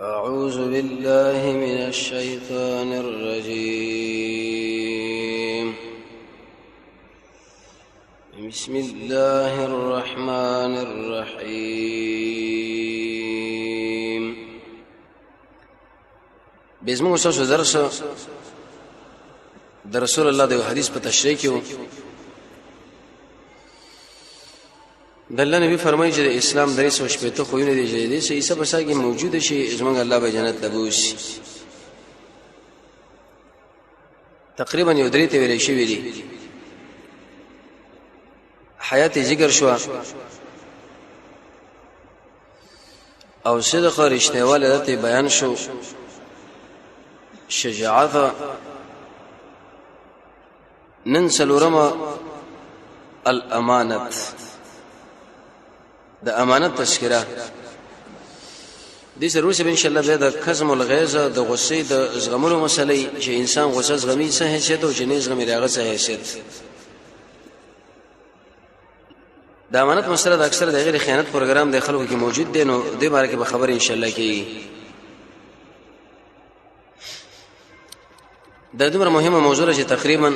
أعوذ بالله من الشيطان الرجيم. بسم الله الرحمن الرحيم. بسم الله در رسول الله د حدیث په تشریح کې د الله نبی فرمایي چې د اسلام درې سو شپږ خوونه دي چې دې عیسی په ساګي موجود شي زمونږ الله به جنت لبوسي. تقریبا یو درې ته ویل شي ویلي حیات ذکر شو او صدق رښتینواله د بیان شو، شجاعت نن سلورما الامانت د امانت تذکرہ دې سره ان شاء الله د کظم الغیظ د غصې د زغملو مسلې چې انسان غصه زغمي څه حیثیت او چې نه زغمي راغه څه حیثیت. د امانت مسله د اکثر د غیر خیانت پروګرام د خلکو کې موجود دی، نو دې باره کې به خبر ان شاء الله کیږي. د دومره مهمه موضوع چې تقریبا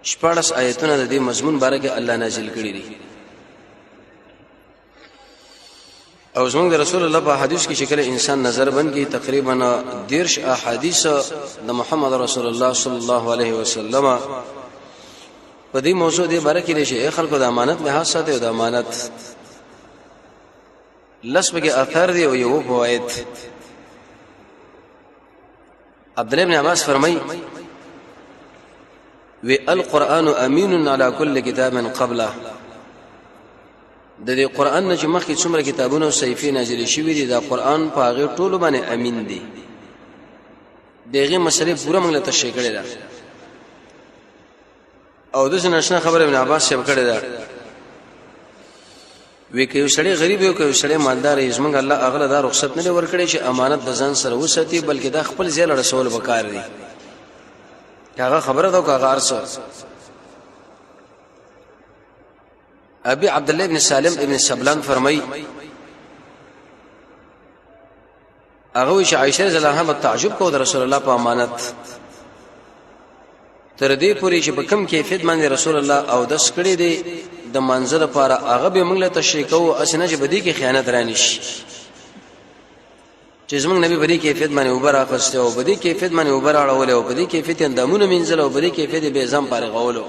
14 آیتونه د دې مضمون باره کې الله نازل کړي دي او زموږ د رسول الله په حدیث کې شکل انسان نظر بند کی تقریبا 10 احادیث د محمد رسول الله صلی الله علیه وسلم په دې موضوع دی باره کې چې خلکو د امانت لحاظ ساتي او د امانت لسبګه اثر دی او یو فواید. عبد الله بن عباس فرمای وی القرآن امین علی کل کتاب قبله، د دې قران نه چې مخکې څومره کتابونه او صحیفې نازل شوي دي دا قران په هغه ټولو باندې امین دی. دغه مسلې پوره موږ له تشریح کړې ده او د نشنه خبره ابن عباس شپ کړې ده وی که یو سړی غریب یو که یو سړی مالدار یې زمونږ الله اغله دا رخصت نه ورکړي چې امانت د ځان سره وساتي بلکې دا خپل ځای له رسول وکړ دی. هغه خبره دا هغه ارسه ابي عبد الله بن سالم ابن سبلان فرمای هغه چې عائشه رضی الله عنها تعجب کو د رسول الله په امانت تر دې پوري چې په کم کیفیت باندې رسول الله او داس کړي دي د منزل لپاره هغه به موږ له تشریح کوو اسنه چې بدی کې خیانت رانی شي چې زموږ نبی بدی کیفیت باندې اوپر اخسته او بدی کیفیت باندې اوپر اړول او بدی کیفیت اندامونه منزل او بدی کیفیت به ځم پاره غولو.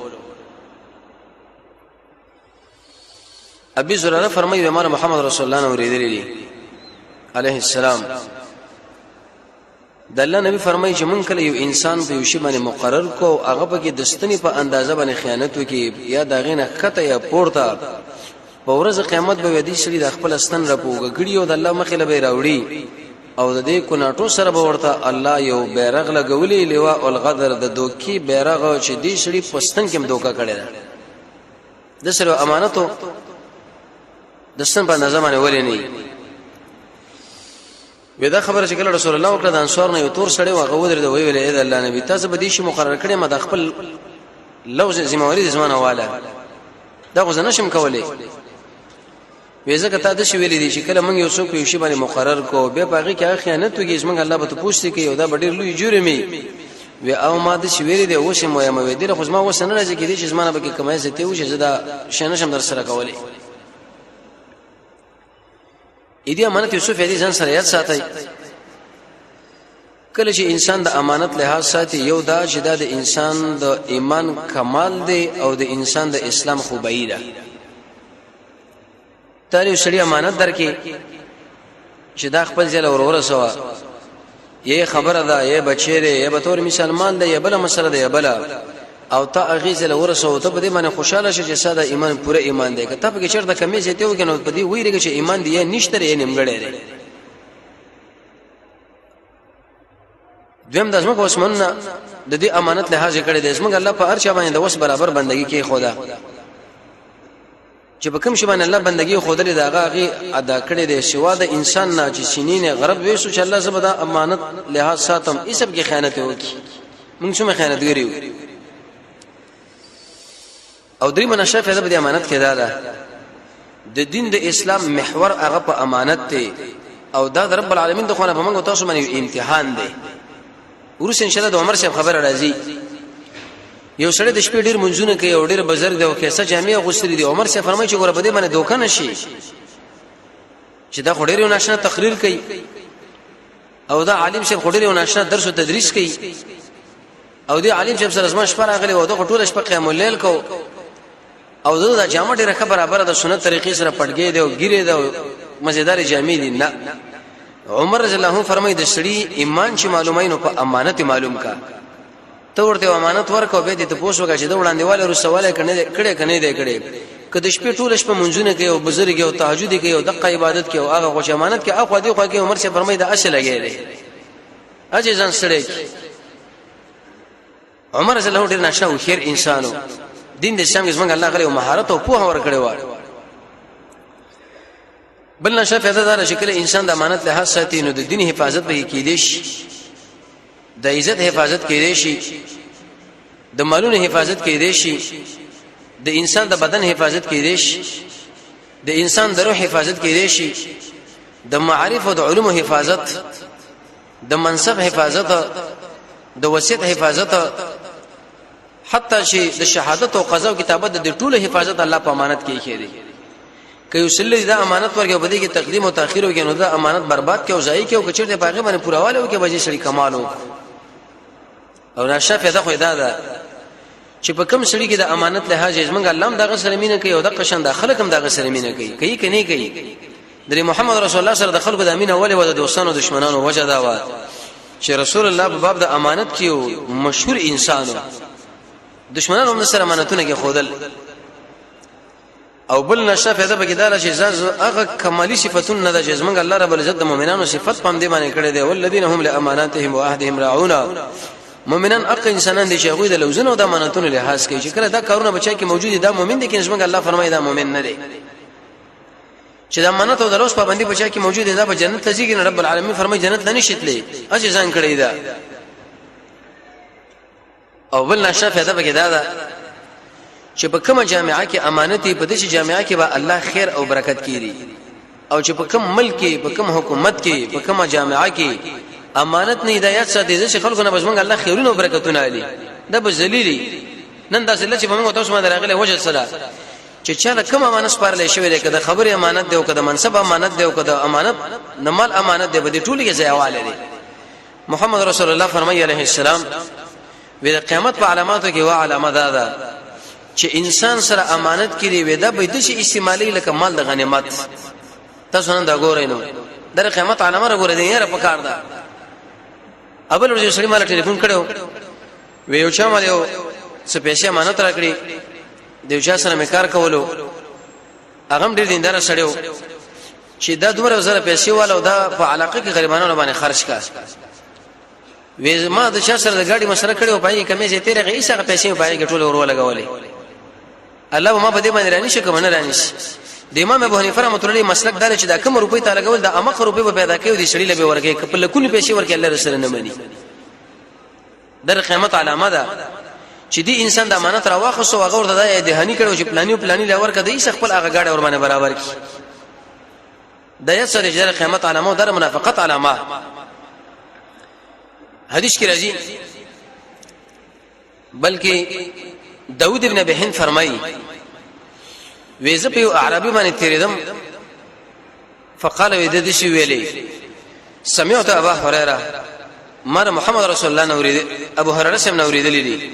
ابي زراره فرمایي امر محمد رسول الله اوریدلی عليه السلام د الله نبی فرمایي چې مونږ کله یو انسان په یو شی باندې مقرر کو هغه په کې دستنی په اندازه باندې خیانت وکي یا داغه نه خطه یا پورته په ورځ قیامت به ودی شری د خپل استن رپوګ غړي او د الله مخې له به راوړي او د دې کوناټو سره به ورته الله یو بیرغ لګولې لوا او الغدر د دوکي بیرغ چې دې شری پستن کې دوکا کړي ده د سره امانتو دستن په نظم باندې ولې نه ودا خبره چې کله رسول الله وکړه د انصار نه یو تور سړی واغه ودرې دی ویل اې د الله نبی تاسو به دې شي مقرر کړی ما د خپل لوز ذمہواری زمانه والا دا غوښنه نشم کولای وېزه کته د شی ویلې دي چې کله موږ یو څوک یو شی باندې مقرر کو به پاغي کې خیانت وکړي موږ الله به ته پوښتنه کوي او دا ډېر لوی جرمي و او ما د شی ویلې دي اوس مو یم وې دي خو ما وسنه راځي کې دي چې زمانه به کې کمای زته و چې زدا شنه شم در سره کولای. اې دې امانت یوسف دې ځان سره یاد ساتي. کله چې انسان د امانت لحاظ ساتي یو دا چې د انسان د ایمان کمال دی او د انسان د اسلام خوبی ده. تر یو سړي امانت درکې چې دا خپل ځل ورور سوا یې خبره ده یې بچیره یې به تور مسلمان ده یې بل مسله ده یې بل او تا اغیزه ورسو ته په دې باندې خوشاله شې چې ساده ایمان پوره ایمان دی که ته په کې چرته کمی زیاته وکنو په دې ویریږي چې ایمان دی نشته یې نیمګړی دی. دویم د اسمه عثمان د دې امانت لحاظ کړی دی اسمه الله په هر چا باندې د وس برابر بندگی کوي خدا چې په کوم شی باندې الله بندگی خو درې داغه ادا کړی دی شوا د انسان نه چې سینې غرب وېسو چې الله زبدا امانت لحاظ ساتم ای سب کې خیانت وکي موږ څومره خیانت ګریو او درې منشه فائدہ به امانت کې ده د دین د اسلام محور هغه په امانت ته او دا رب العالمین د خو نه په موږ تاسو باندې امتحان دی. ورس ان شاء الله د عمر صاحب خبر راځي یو سړی د شپې ډیر منځونه کوي او ډیر بزرګ دی او کیسه جامع غوستری دی. عمر صاحب فرمایي چې ګوره بده باندې دوکه نشي چې دا خو ډیر یو ناشنا تقریر کوي او دا عالم صاحب خو ډیر یو ناشنا درس او تدریس کوي او دی عالم صاحب سره زما شپه راغلی او دا ټول شپه قیام الليل کو او دا جامه ډیره برابر د سنت طریقې سره پټګې دی او ګیره دی او مزیدار جامې دي. نه عمر رضی الله عنه فرمایي د سړي ایمان چې معلومینو په امانت معلوم کا ته ورته امانت ورکو به دې ته پوښتنه چې دا وړاندېواله رسواله کنه دی کړي کله شپه ټول شپه منځونه کوي او بزرګي او تهجد کوي او دغه عبادت کوي او هغه غوښ امانت کوي اخو دې خو کې عمر سے فرمایي دا اصل لګي اجه ځان سره عمر رضی الله عنه ډیر نشه او خیر انسانو دین د اسلام کې څنګه الله غره او مهارت او پوهه ورکړي و. بل نشه فائدہ دار شکل انسان د امانت له حساسه نو د دین حفاظت به کېدې شي د عزت حفاظت کېدې شي د مالونو حفاظت کېدې شي د انسان د بدن حفاظت کېدې شي د انسان د روح حفاظت کېدې شي د معارف او د علوم حفاظت د منصب حفاظت د وصیت حفاظت حتی چې د شهادت او قضا او کتابت د ټولو حفاظت الله په امانت کې خېری که یو سلی دا امانت ورکو بده کې تقدیم او تاخير وکړي نو دا امانت برباد کې او ضایع کې او کچړه پاغه باندې پوراواله او کې بجې سړي کمالو او نشه پیدا خو دا چې په کوم سړي کې د امانت له حاجز منګ الله هم دغه سره مینه کوي او د قشن د خلک هم دغه سره مینه کوي کني کوي د محمد رسول الله سره د خلکو د امینه ولې و د دوستانو دشمنانو وجه دا و چې رسول الله په باب د امانت کې مشهور انسانو دشمنانو هم سره امانتونه کې خودل او بل نشه فائدہ به کېداله چې هغه کمالي صفاتونه نه د جزمنګ الله رب العزت د مؤمنانو صفات پم دي باندې کړی دی ولذین هم لاماناتهم وعهدهم راعون. مؤمنان اق انسانان دي چې هغه د لوزونو د امانتونو لحاظ کوي چې کله دا کارونه بچا کې موجود دي دا مؤمن دي کې جزمنګ الله فرمایي دا مؤمن نه دی چې د امانت او د لوس پابندي بچا کې موجود دي دا په جنت ته ځي رب العالمین فرمایي جنت نه نشیتلې اجه ځان کړی دا. او بل نشه فائدہ به کېداله چې په کومه جامعه کې امانت په دې جامعه کې به الله خیر او برکت کړي او چې په کوم ملک کې په کوم حکومت کې په کومه جامعه کې امانت نه هدایت ساتي چې خلکو نه بزمنګ الله خیرونه او برکتونه علي دا به ذلیلی نن دا څه چې موږ تاسو باندې راغلي وجه سره چې چا کوم امانت سپارلې شوی دی کده خبره امانت دی او کده منصب امانت دی او کده امانت نمال امانت دی به دې ټولې کې ځایواله دي. محمد رسول الله فرمایي عليه السلام د قیامت په علاماتو کې وا علامه ده چې انسان سره امانت کړي وي دا به د شي استعمالي لکه مال د غنیمت. تاسو نن دا ګورئ نو د قیامت علامه را ګورئ دی یاره په کار ده. اول ورځ سړي مال ټلیفون کړو وی یو چا مال یو څه پیسې امانت راکړي دیو چا سره مې کار کولو هغه ډېر دیندار سړیو چې دا دومره زره پیسې والو دا په علاقه کې غریبانو باندې خرج کا وی ما د چا سره د ګاډي مسره کړو پای کمې زه تیرې غیسه پیسې پای کې ټول ورو لګولې الله ما په دې باندې رانی شي کوم نه رانی شي. د امام ابو حنیفه رحمۃ اللہ علیہ مسلک دار چې دا کوم روپۍ ته لګول دا امخ روپۍ به پیدا کوي د شړې لبه ورګي کله کله پیسې ورکې الله رسول نه مني. در قیامت علامه ده چې دی انسان د امانت راواخصو هغه ورته د هني کړو چې پلاني لور کده یې خپل هغه ګاډي ور باندې برابر کی د یسر جره قیامت علامه در منافقت علامه. حدیث کې راځي بلکې داود ابن ابي هند فرمایي وېزه په عربي باندې تیریدم فقال وېد دې شي ویلي سمعت ابا هريره مر محمد رسول الله نورید ابو هريره سم نورید لري.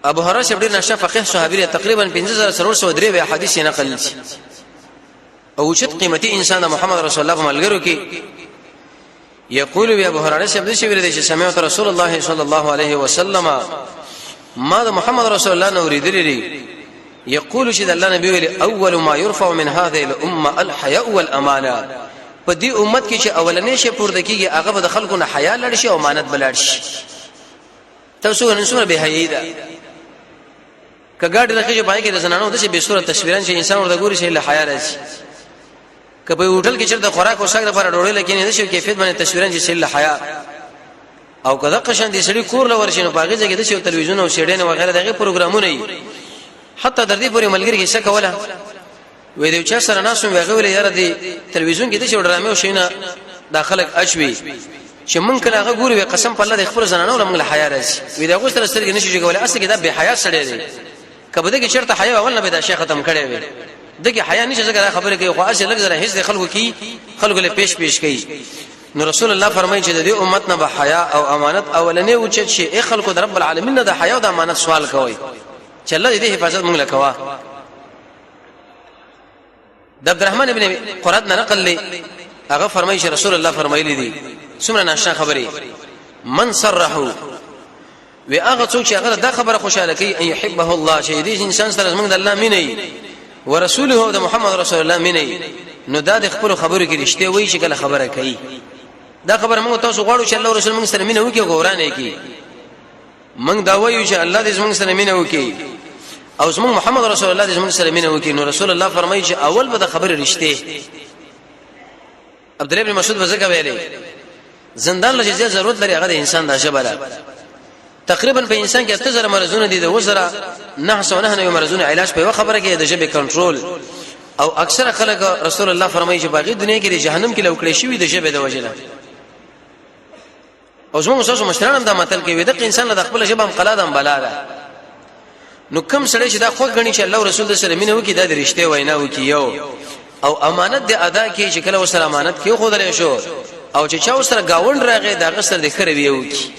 ابو هريره شبیر نشه فقيه صحابي تقریبا 5303 حدیث نقل شي او چت قیمتي انسان محمد رسول الله ملګرو کې يقول يا ابو هريره شبیر شویل دي چې سمعت رسول الله صلى الله عليه وسلم ما محمد رسول الله نورید لري يقول شد الله نبي ویل اول ما يرفع من هذه الامه الحياء والامانه. په دې امت کې چې اولنې شی پورته کیږي هغه د خلکو نه حیا لړ شي او امانت بلړ شي. تاسو نن سره به حیا ده کګاډ راکې پای کې د زنانو د څه به صورت تصویران چې انسان ورته ګوري شي له حیا راځي. کبه هوټل کې چې د خوراک او شاګر لپاره ډوړې لکه نه شي کیفیت باندې تصویران چې له حیا او کله قشن دي سړي کور لور شي نو پاګه ځای کې د شي تلویزیون او سیډین او غیره دغه پروګرامونه حتی در دې پورې ملګری کې څه کوله وې د چا سره ناسو ویغه ولې یاره دی تلویزیون کې د څو ډرامې او شینه داخله اچوي چې مونږ کله هغه ګوري قسم په الله د خپل زنانو لمغه حیا راځي وې دا غوښتل سترګې نشي جوړولای اصل کې دا به حیا سړی دی کبه دغه چرته حیا اول نه به دا شیخ ختم کړي وي دغه حیا نشي څنګه خبره کوي خو اصل لږ زره هیڅ خلکو کی خلکو له پیش کوي نو رسول الله فرمایي چې د دې امت نه به حیا او امانت اولنې اوچت شي اي خلکو د رب العالمین نه د حیا او د امانت سوال کوي چې الله دې حفاظت موږ لکوا د عبدالرحمن ابن قراد نه نقل لي هغه فرمایي چې رسول الله فرمایلی دي څومره ناشنا خبري من صرحو و هغه څوک چې هغه دا خبره خوشاله کوي ان يحبه الله چې دې انسان سره موږ د الله مینه ورسوله او د محمد رسول الله مینه نو دا د خپل خبرو کې رښتیا وایي چې کله خبره کوي دا خبره موږ تاسو غواړو چې الله رسول موږ سره مینه وکړي غورانه کوي موږ دا وایو چې الله دې موږ سره مینه وکړي او زموږ محمد رسول الله دې موږ سره مینه وکړي نو رسول الله فرمایي چې اول به د خبره رښتیا عبد الله بن مسعود وزګه ویلي زندان لږه ضرورت لري هغه د انسان د شبره تقریبا په انسان کې 8000 مرزونه دي د وزره 909 مرزونه علاج په خبره کې د جبه کنټرول او اکثر خلک رسول الله فرمایي چې باقي دنیا کې د جهنم کې لوکړې شوی د جبه د وجله او زموږ ساسو مشران دا متل کوي د انسان د خپل جبه هم قلادم بلاله نو کوم سړی چې دا خو غني چې الله رسول الله سره مينه وکي دا د رښتیا وینا وکي یو او امانت د ادا کې چې کله وسره امانت کې خو درې شو او چې چا وسره گاوند راغی دا غسر د خروي وکي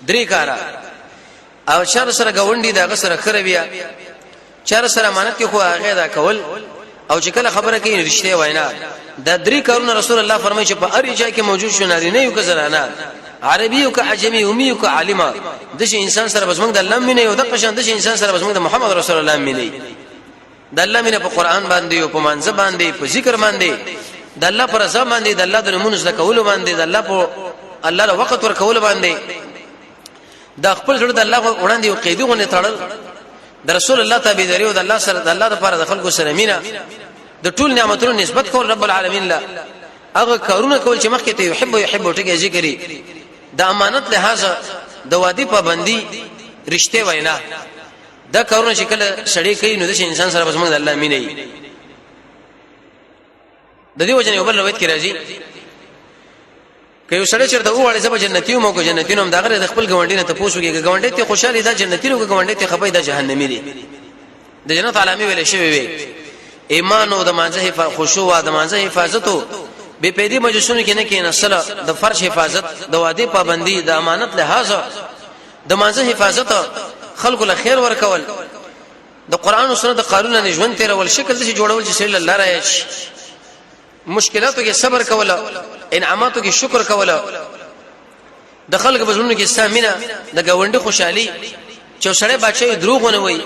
درې کارا او چا سره گاوندې دا غسر خروي چا سره امانت کې خو هغه دا کول او چې کله خبره کوي رښتیا وینا دا درې کارونه رسول الله فرمایي چې په هر ځای کې موجود شو نارینه یو که زنانه عربي او که عجمي امي او که عالمه د شي انسان سره بس موږ د الله مینه او د قشان د شي انسان سره بس موږ د محمد رسول الله مینه د الله مینه په قران باندې او په منځ باندې په ذکر باندې د الله پر رضا باندې د الله د نمونه زده کول باندې د الله په الله له وخت ور کول باندې د خپل ژوند د الله وړاندې او قیدی غونې تړل د رسول الله تابعداري او د الله سره د الله لپاره د خلکو سره مینه د ټول نعمتونو نسبت کول رب العالمین لا هغه کارونه کول چې مخکې ته يحب ټکی ذکرې د امانت لحاظه د وادي پابندي رښتیا وینا دا کارونه چې کله سړی کوي نو د انسان سره بس موږ د الله مینه د دې وجه نه بل روایت کې راځي کيو سړی چرته وړي زب جنتی مو کو جنتینو هم دا غره د خپل ګوندې نه ته پوښوږي ګوندې ته خوشالي دا جنتینو کو ګوندې ته خپې دا جهنمی دي د جنت علامه ویل شوی وي ایمان او د مانځه خشوع او د مانځه حفاظت به پیدي مجلسونو کې نه کې نسله د فرش حفاظت د وادي پابندي د امانت لحاظه د مانځه حفاظت خلق له خیر ورکول د قران او سنت قانون نه ژوند تیر ول شکل د جوړول چې صلی الله راځي مشکلاتو کې صبر کول انعاماتو کې شکر کول د خلق بزمنو کې سامینه د گاونډي خوشحالي چې سړی بچي دروغ نه وي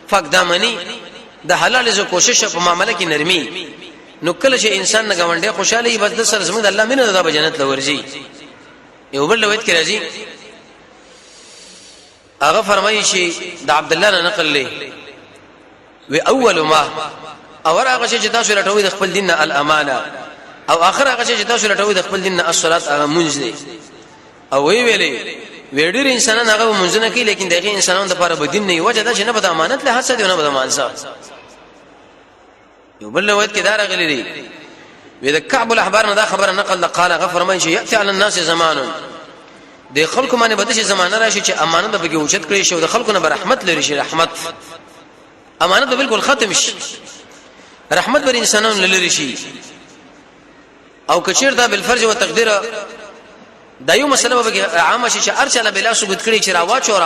فقدامني د حلال ز کوشش په معاملې کې نرمي نو کله چې انسان نه گاونډي خوشحالي بس د سره زموږ د الله مینه د جنت لورځي یو بل روایت کې راځي هغه فرمایي چې د عبد الله نه نقل لې و اول ما اور هغه چې تاسو لټوي د خپل دین الامانه او اخر هغه چې تاسو لټوي د خپل دین الصلاه هغه منځ دی او وی ویلې وړي انسانان هغه منځ نه کوي لیکن دغه انسانانو لپاره به دین نه وجه دا چې نه به امانت له حسد نه به مانسا یو بل روایت کې دا راغلي دی وې د کعب الاحبار نه دا خبره نقل قال غفر من شي ياتي على الناس زمان د خلکو باندې بدشي زمانه راشي چې امانت به کې اوچت کړی شي او د خلکو نه رحمت لري شي رحمت امانت به بالکل ختم شي رحمت بر انسانانو لري شي او کچیر دا بالفرج او تقدیر دا یو مسله به عامه شي چې ارچاله بلا ثبوت کړي چې راواچو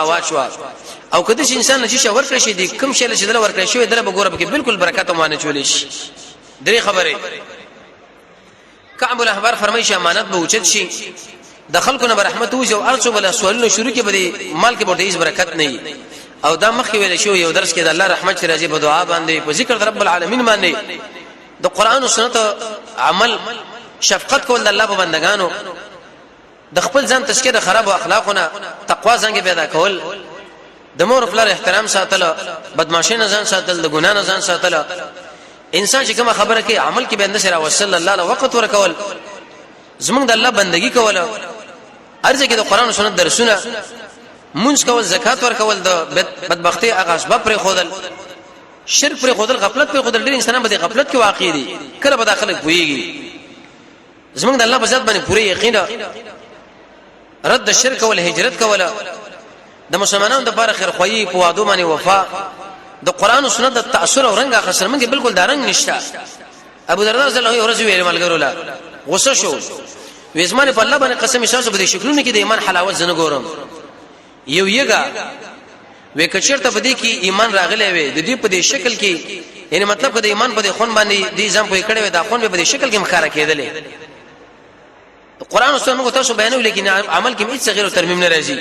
او کله چې انسان نشي ور کړی شي د کم شي چې دل ور کړی شي دل به ګوره به بالکل برکات او معنی چولې شي درې خبره کعب الاحبار فرمایي چې امانت به اوچت شي د خلکو نه رحمت وځي او ارڅو بل سوالونه شروع کې به مال کې به هیڅ برکت نه او دا مخې ویل شو یو درس کې د الله رحمت راځي په دعا باندې په ذکر رب العالمین باندې د قران او سنت عمل شفقت کول د الله په بندگانو د خپل ځان تشکیه د خراب اخلاقونه تقوا څنګه پیدا کول د مور خپل احترام ساتل بدمعشي نه ځان ساتل د ګنا نه ځان ساتل انسان چې کوم خبره کوي عمل کې بنده سره وصلی الله له وخت ورکول زمونږ د الله بندگی کول ارزه کې د قران او سنت درسونه مونږ کول زکات ورکول د بدبختی هغه اسباب پر خودل شرک پر خودل غفلت پر خودل ډیر انسانان به غفلت کې واقع دي کله به داخله پويږي زمونږ د الله په ذات باندې پوره یقین رد الشرك والهجرت کوله د مسلمانانو د لپاره خیر خوایي په وادو باندې وفا د قران او سنت د تاثیر او رنګ اخر منګه بالکل دا رنګ نشته ابو دردا رضی الله عنه ورځ ویل ملګرو لا غوسه شو وېزمان په الله باندې قسم شاسو په شکلونه کې د ایمان حلاوت زنه ګورم یو یګه وې کچرته په دې کې ایمان راغلی وي د دې په دې شکل کې یعنی مطلب کده ایمان په دې خون باندې دې ځم په کړه وي دا خون په دې شکل کې مخاره کېدلې قران او سنت تاسو بیانوي لیکن عمل کې هیڅ غیر ترمیم نه راځي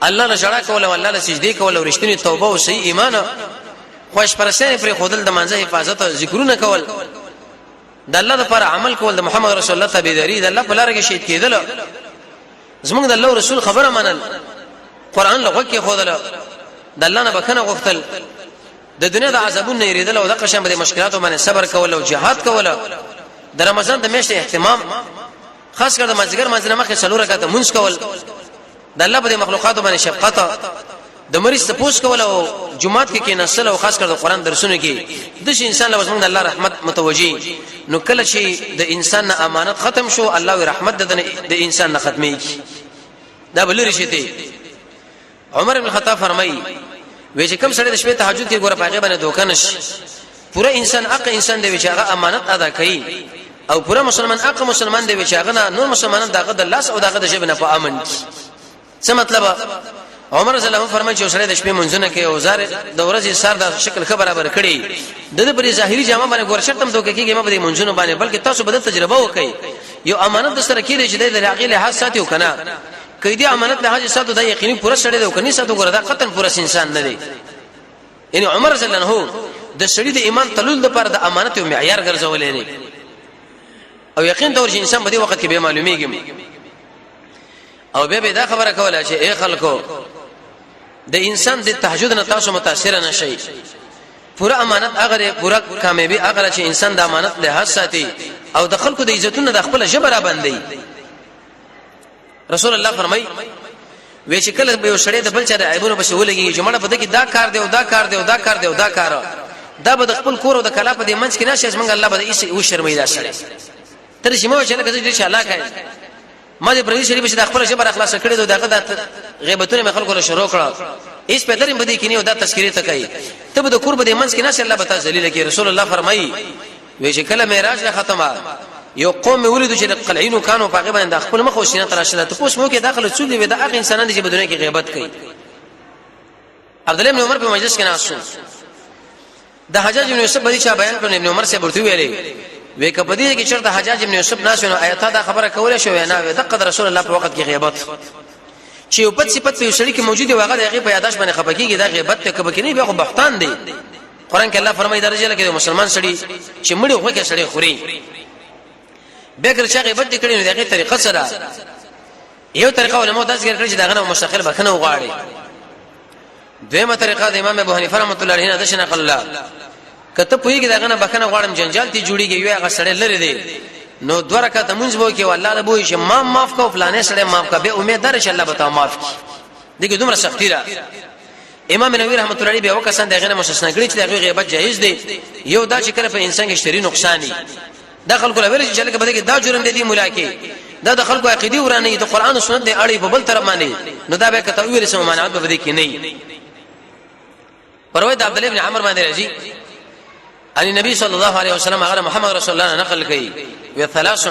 الله له شړا کول او الله له سجدي کول او رښتینی توبه او صحیح ایمان خوش پرسته پر خودل د منځه حفاظت او ذکرونه کول د الله لپاره عمل کول د محمد رسول الله تابعداري د الله په لار کې شهید کېدل زموږ د الله رسول خبره منل قران لغه کې خودل د الله نه بکنه غوښتل د دنیا د عذابونو یریدل او د قشم د مشکلاتو باندې صبر کول او جهاد کول د رمضان د میاشتې اهتمام خاص کر د مازیګر مازنه مخه څلور رکعات مونږ کول د الله په مخلوقاتو باندې شفقت د مریض تپوس کول او جمعات کې نسل او خاص کر د قران درسونه کې د شي انسان له وسمن الله رحمت متوجي نو کله شي د انسان نه امانت ختم شو الله رحمت د انسان نه ختمي دا بل رشته عمر بن الخطاب فرمایي وې چې کوم سړی د شپې تهجد کې ګوره پاګه باندې دوکانش پورا انسان اق انسان دی چې هغه امانت ادا کوي او پورا مسلمان اق مسلمان دی چې هغه نور مسلمانان دغه د لاس او دغه د جبنه په امن څه مطلب عمر رضی الله عنه فرمایي چې سړی د شپې منځونه کې او زار د ورځې سار د شکل برابر کړي د پر ظاهري جامه باندې ګور شرطم دوکه کېږي ما په منځونو باندې بلکې تاسو به د تجربه وکړي یو امانت د سره کېږي چې د راغلي حق ساتي وکنه کله دې امانت له حاجه ساتو د یقیني پوره سړی د وکني ساتو ګور دا قطن پوره انسان نه دی یعنی عمر رضی الله عنه د سړي د ایمان تلول لپاره د امانت او معیار ګرځولې نه او یقین تور چې انسان په دې وخت کې به معلومیږي او به دا خبره کوله چې اے خلکو د انسان د تهجد نه تاسو متاثر نه شي پورا امانت هغه پورا کامیابی هغه چې انسان د امانت له ساتي او د خلکو د عزتونو د خپل جبر باندې رسول الله فرمای وې چې کله به شړې د بل چا د عیبونو په شولېږي چې مړه په دې کې دا کار دی او دا کار دی او دا کار دی او دا کار دا به د خپل کور او د کلا په دې منځ کې نشه څنګه الله به یې و شرمېدا شړې تر چې مو چې لکه چې الله کوي ما دې پردي شریف چې د خپل جبر اخلاص کړی دوه دغه غیبتونه مې خلکو له شروع کړه هیڅ په دریم بدی کې نه او دا تذکرې ته کوي ته به د قرب د منځ کې نشه الله بتا ذلیل کې رسول الله فرمایي وې چې کله معراج له ختمه یو قوم ولید چې قلعینو کانو په غیبه د خپل مخ او سینه تراشه ته پوس مو کې داخله څولې و د هغه انسانان چې په دنیا کې غیبت کوي عبد الله بن عمر په مجلس کې ناسو د حجاج بن یوسف بدی چا بیان کړ ابن عمر سے ورته ویلې وې کپدی کې چرته حجاج بن یوسف ناسو آیات دا خبره کوله شو نه د قدر رسول الله په وخت کې غیبت چې یو پد صفت په شړی کې موجوده واغه د هغه په یاداش باندې خپکیږي دا غیبت ته کبه کې نه بیا خو بهتان دی قران کې الله فرمایي درجه لکه مسلمان سړی چې مړي خو کې سړی خوري بګر چې غیبت کړي نو دغه طریقه سره یو طریقه علماء دا ذکر کړی چې دغه مستقل بخنه وغاړي دیمه طریقه د امام ابو حنیفه رحمۃ اللہ علیہ دشنه قلا کته پویږي دغه بخنه غواړم جنجال تی جوړیږي یو هغه سړی لري دی نو دوه رکعات مونږ وو کې والله د بوې چې ما معاف کو فلانه سړی معاف کا به امید در چې الله به تا معاف کړي دغه دومره سختی را امام نووي رحمۃ اللہ علیہ به وکسان دغه مستثنا کړی چې دغه غیبت جایز دی یو دا چې کله په انسان کې شری نقصان دي دا خلکو له ویل چې لکه بده کې دا جرم دي ملاکه دا د خلکو عقیده ورانه د قران او سنت دی اړې په بل طرف باندې نو دا به کته ویل سم معنی به دې کې نه پروي د عبد الله بن عمر باندې راځي ان نبی صلی الله علیه وسلم هغه محمد رسول الله نقل کوي و ثلاث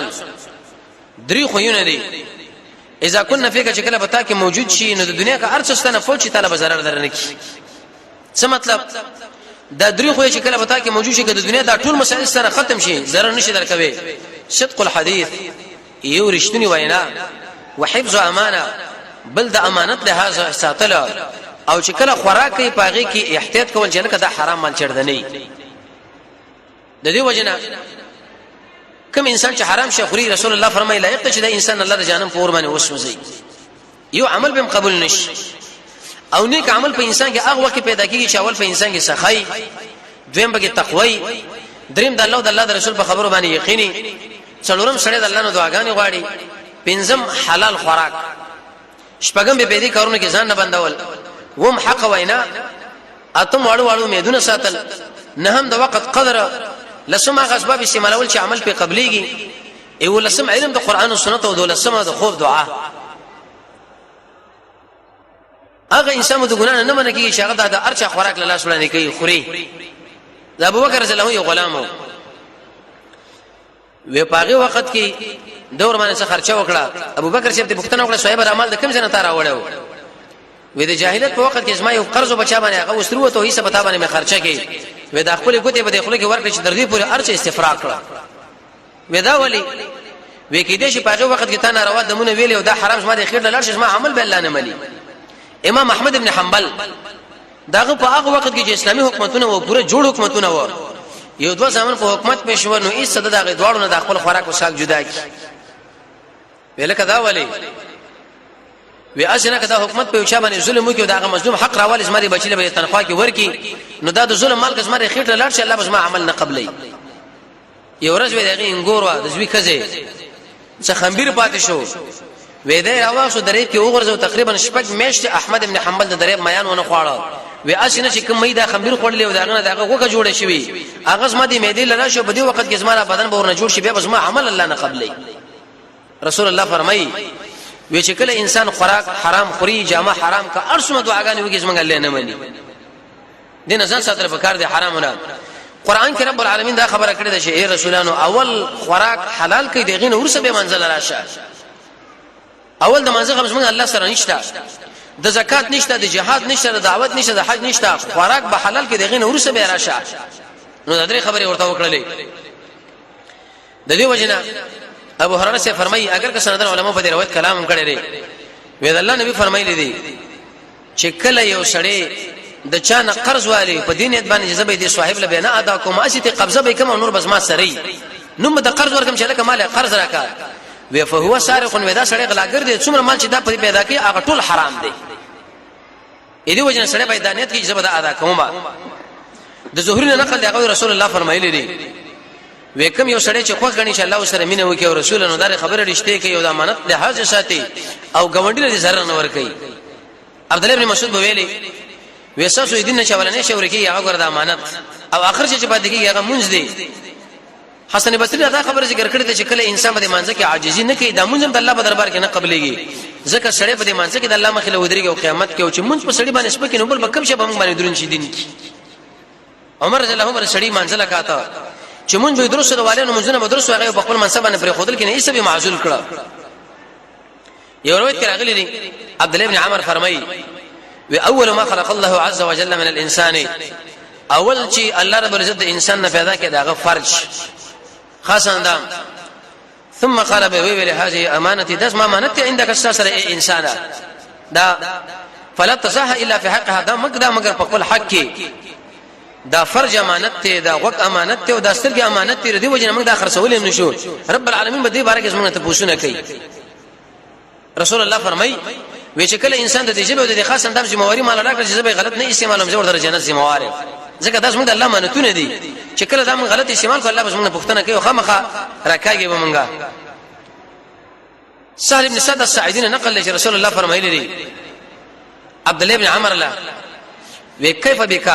دري خوونه دي اذا كنا فيك چې کله پتا کې موجود شي نو د دنیا کا ارڅستنه فوج تعالی بازار درنه کی څه مطلب دا دري خو چې کله پتا کې موجود شي د دنیا دا ټول مسائل سره ختم شي zarar نشي درکوي صدق الحديث یو رښتونی وینا وحفظ امانه بل د امانت له ساتل او چې کله خوراکي پاغي کې احتیاط کول چې لکه دا حرام مال چردنی د دې وجنه کوم انسان چې حرام شي خوري رسول الله فرمایي لایق چې د انسان الله د جانم په ور باندې وسوځي یو عمل به قبول نشي او نیک عمل په انسان کې هغه وخت پیدا کیږي چې اول په انسان کې سخی دویم به تقوی دریم د الله او د الله د رسول په خبرو باندې یقیني څلورم سره د الله نو دعاګانې غواړي پنځم حلال خوراک شپږم به دې کارونه کې ځان نه بندول وم حق وینا اتم واړو امیدونه ساتل، نهم د وخت قدر، لسم هغه اسباب استعمالول چې عمل په قبليږي، ایو لسم علم د قران او سنت او دولسم د خوب دعا. هغه انسان د ګنا نه منه کیږي چې هغه د ارچا خوراک لاله سړنه کوي خوري. د ابوبکر رضی الله عنه یو غلام و پاغه وخت کې دور باندې څه خرچه وکړه. ابوبکر چې د پښتنه وکړه صاحب اعمال د کوم څه نه تار راوړو. وې د جاهلیت په وخت کې اسما یو قرض بچا باندې هغه وسرو ته هیڅ پتا باندې مې خرچه کې وې د خپل ګوتې په خپل کې ورکړي چې دردي پورې ارچه استفراق کړه. وې دا ولی وې کې دې چې پاغه وخت کې تا نه روا دمونه ویلې او دا حرام شمه د خیر لاله شمه عمل به الله نه ملي. امام احمد ابن حنبل داغه په هغه وخت کې چې اسلامي حکومتونه و پوره جوړ حکومتونه و، یو دوه ځامن په حکومت پېښور نو هیڅ صد دغه دواړو نه د خپل خوراک او ساک جدا کی. ویل کدا ولی وی اسنه کدا حکومت په چا باندې ظلم وکي او دغه مظلوم حق راوال اسمري بچله به تنخواه کې ورکی، نو دا د ظلم مال کسمره خېټه لاړ شي الله بس ما عمل نه قبلې. یو ورځ وی دغه انګور وا د زوی کزه څه خمبیر پاتې شو، وې دې راوښو درې کې وګرځو تقریبا شپږ میاشتې احمد ابن حنبل د درې میان ونه خواړه. وې اسنه چې کوم دا خمبیر خورلې او دغه وګه جوړه شوی اغه زما دې مېدې لرا شو په دې وخت کې زما بدن به ورنه جوړ شي بیا بس ما عمل الله نه قبلې. رسول الله فرمایي وی چې کله انسان خوراک حرام خوري، جامه حرام کا ارسمه دعاګانې وکي څنګه الله نه مني. دین ځان ساتره په کار دي حرامونه. قران کې رب العالمین دا خبره کړې ده چې اے رسولانو اول خوراک حلال کړئ دغه ورسه به منزل راشه. اول د منځ خبر څنګه الله سره نشته، د زکات نشته، د جهاد نشته، د دعوت نشته، د حج نشته، خوراک به حلال کې دغه ورسه به راشه. نو د درې خبرې ورته وکړلې. د دې وجنه ابو هريره سے فرمایي اگر که سندن علماء په دې روایت کلام کړي لري، وې الله نبی فرمایلی دي چې کله یو سړی د چا نه قرض والی په دینیت باندې جذبه دي صاحب له بنا ادا کوم اسیت قبضه به کوم نور بس ما سری نو د قرض ورکم چې لکه مال قرض راکا وی فهو سارق ودا سړی غلاګر دي څومره مال چې دا په پیدا کې هغه ټول حرام دي. اې دې وجنه سړی په دانیت کې جذبه ادا کومه. د زهري نقل دی رسول الله فرمایلی دي وکم یو سړی چې خو غني چې الله سره مینه وکي او رسول الله دار خبره رښتې کوي او د امانت لحاظ ساتي او ګوندې لري zarar نه ور کوي. عبد الله ابن مسعود بویلی وساسو دین چې ولنه شور کوي هغه ګرځي امانت او اخر چې پاتې کیږي هغه منځ دی. حسن بصری دا خبره ذکر کړې ده چې کله انسان په منځ کې عاجزي نه کوي دا منځ د الله په دربار کې نه قبليږي. ځکه سړی په منځ کې د الله مخله ودرېږي او قیامت کې او چې منځ په سړی باندې سپکې نو بل بکم شه به موږ باندې درون شي دین کی. عمر رضی الله عنه سړی منځ لکاته چې مونږ به درس والے نو مونږ نه درس هغه په خپل منصب باندې پر خودل کې نه ایسه به معزول کړه. یو روایت کې راغلی دی عبد الله ابن عمر فرمایي واول ما خلق الله عز وجل من الانسان اول چې الله رب العزت انسان نه پیدا کړ داغه فرج خاص اندام ثم قال به ویل هذه امانتي داس ما امانت عندك الساسر انسان دا فلا تصح الا في حقها دا مگر په خپل حق کې دا فرج امانت ته دا وق امانت ته او دا سترګې امانت ته دی وجنه موږ دا خرڅولې نشو. رب العالمین به دې باره کې زموږ ته پوښتنه کوي. رسول الله فرمایي وی چې کله انسان د دې جبه د خاص اندام ذمہواری مال راکړي چې به غلط نه استعمالوم زور در جنت ذمہوار ځکه دا زموږ د الله مانتونه دي چې کله دا موږ غلط استعمال کو الله به زموږ پوښتنه کوي خامخا راکاږي به موږ. سهل ابن سعد الساعدين نقل لرسول رسول الله فرمایلی دي عبد الله ابن عمر له وی کیف بک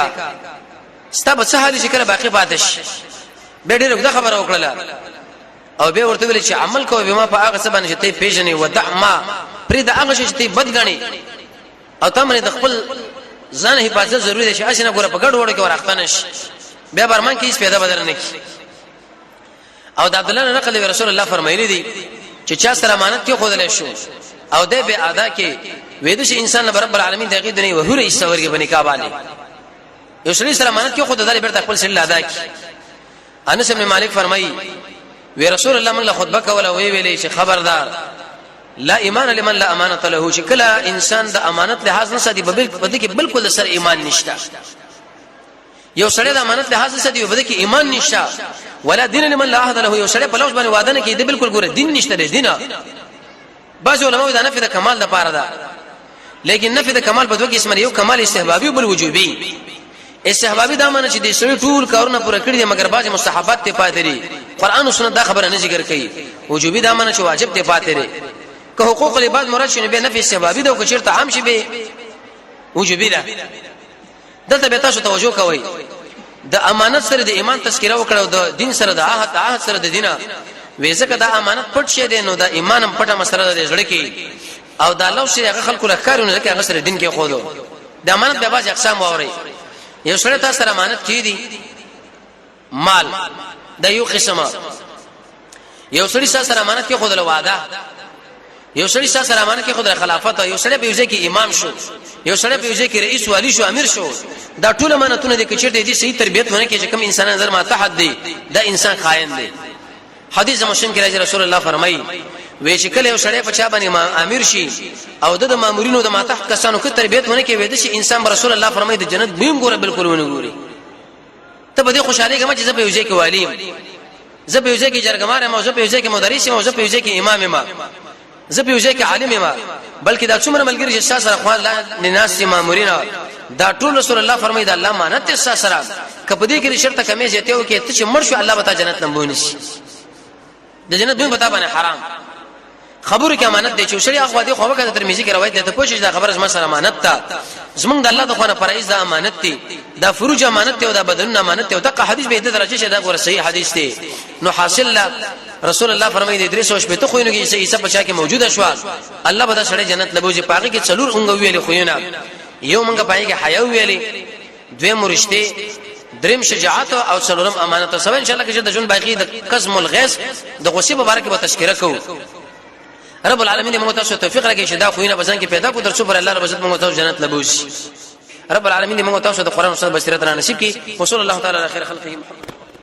ستاب څه حال چې کله باقی پاتش به ډېر وګړه خبره وکړه او به ورته ویل چې عمل کوو به ما په هغه څه باندې چې ته پیژنې ودع ما پرې د هغه چې ته بد غني او تمره د خپل ځان حفاظت ضروری دی چې اسنه ګوره په ګډ وړو کې ورختنش بیا برمان کې هیڅ پیدا بدل نه کی. او د عبد الله نقل رسول الله فرمایلی دي چې چا سره امانت کې خودل شو او د به ادا کې وېد شي انسان رب العالمین دغه دنیا وهره استورګي بنی کاباله یو شری سره امانت کې خود داري برته خپل سره ادا کی. انس بن مالک فرمایي وی رسول الله موږ له خطبه کوله وی ویلې چې خبردار لا ایمان لمن لا امانت له چې کله انسان د امانت لحاظ نه ساتي بده کې بالکل سر ایمان نشته. یو سړی د امانت لحاظ نه ساتي بده کې ایمان نشته ولا دین لمن لا عهد له. یو سړی په لوش باندې وعده نه کوي د بالکل ګوره دین نشته دین. بعض علماء دا نفي د کمال د پاره ده لیکن نفي د کمال په دوه کې اسمه یو کمال استحبابي او بل وجوبي. استحبابي دا معنی چې د سړي ټول کارونه پوره کړی دي مګر بعض مستحبات ته پاتې دي. قران او سنت دا خبره نه ذکر کوي. وجوبي دا معنی چې واجب ته پاتې دي. که حقوق العباد مراد شنه به نفي استحبابي دا او که چیرته عام شي به وجوبي ده. دلته به تاسو توجه کوئ د امانت سره د ایمان تذکره وکړو د دین سره د عهد سره د دینه وېزه کدا امانت پټ شه دي نو د ایمان هم پټه مسله ده زړه کې او د الله سره هغه خلکو لکارونه کې هغه سره دین کې خو د امانت به باز اقسام ووري یو سره تاسو سره امانت کې دي مال د یو قسمه یو سړي سره امانت کې خود له وعده یو سړي سره امانت کې خود له خلافت یو سړي په یوځای کې امام شو یو سړي په یوځای کې رئیس والی شو امیر شو دا ټول امانتونه دي چې چیرته دي صحیح تربيت ونه کې چې کوم انسان نظر ما تحت دي دا انسان خائن دی حدیث مسلم کې راځي رسول الله فرمایي وې چې کله یو سړی په چا باندې امیر شي او د مامورینو د ما تحت کسانو کې تربيت ونه کې وې د شي انسان رسول الله فرمایي د جنت بیم ګوره بالکل ونه ګوري ته به خوشاله کما چې زه په یوځای کې والیم زه په یوځای کې جرګمار یم او زه په یوځای کې مدرس یم او زه په یوځای کې امام یم زه په یوځای کې عالم یم بلکې دا څومره ملګری چې سره خو الله ناس مامورین دا ټول رسول الله فرمایي دا الله مانت سره کپدې کې شرط کمې زیاته او کې ته چې مرشو الله به تا جنت نمبونی شي د جنت دوی بتا باندې حرام خبرو کې امانت دی چې شری اخوا دی خو وکړه ترمذی کې روایت ده ته پوښتنه دا خبره زما سره امانت ده زمونږ د الله د خوانه فرایض دا امانت دي دا فروج امانت دی او دا بدن امانت دی او دا حدیث به د درجه شه دا ګور صحیح حدیث دی نو حاصل لا رسول الله فرمایي د درې سوچ په ته خوینو کې عیسی بچا کې موجوده شو الله به دا سړی جنت لبوځي پاګه کې څلور اونګ ویلې خوینه یو مونږه پای کې حیا ویلې دوی مرشته دریم شجاعت او څلورم امانت او سبا ان شاء الله کې د جون باقی د قسم الغیث د غصې مبارک به تشکره کوو رب العالمین موږ تاسو توفیق راکړي چې دا خوینه بزن کې پیدا کو در څو پر الله رب عزت موږ تاسو جنت لبوځي رب العالمین موږ تاسو د قران او سنت بصیرت را نصیب کړي وصلی الله تعالی علی خیر خلقه محمد